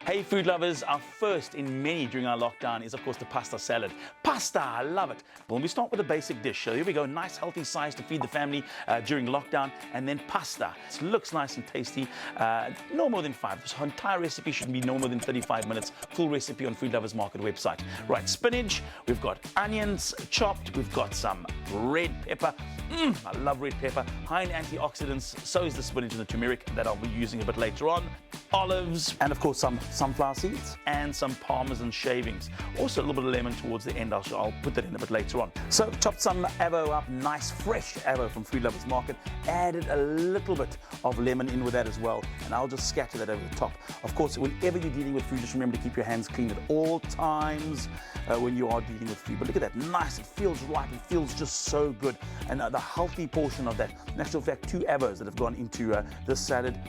Hey food lovers, our first in many during our lockdown is of course the pasta salad. Pasta, I love it. Well, we start with a basic dish. So here we go, nice healthy size to feed the family during lockdown, and then pasta. It looks nice and tasty, no more than 5. This entire recipe should be no more than 35 minutes. Full recipe on Food Lovers Market website. Right, spinach, we've got onions chopped, we've got some red pepper. I love red pepper. High in antioxidants, so is the spinach and the turmeric that I'll be using a bit later on. Olives, and of course some sunflower seeds and some parmesan shavings. Also a little bit of lemon towards the end. I'll put that in a bit later on. So chopped some avo up, nice fresh avo from Food Lovers Market. Added a little bit of lemon in with that as well, and I'll just scatter that over the top. Of course, whenever you're dealing with food, just remember to keep your hands clean at all times when you are dealing with food. But look at that, nice, it feels right, it feels just so good. And the healthy portion of that, in actual fact, 2 avos that have gone into this salad.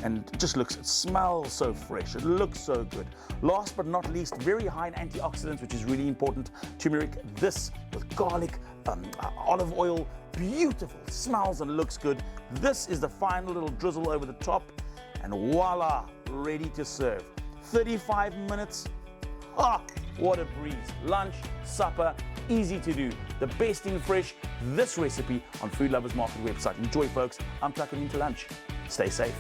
And it just looks, it smells so fresh, it looks so good. Last but not least, very high in antioxidants, which is really important. Turmeric, this with garlic, olive oil, beautiful, smells and looks good. This is the final little drizzle over the top, and voila, ready to serve. 35 minutes, what a breeze. Lunch, supper, easy to do. The best in fresh, this recipe on Food Lovers Market website. Enjoy folks, I'm tucking into lunch. Stay safe.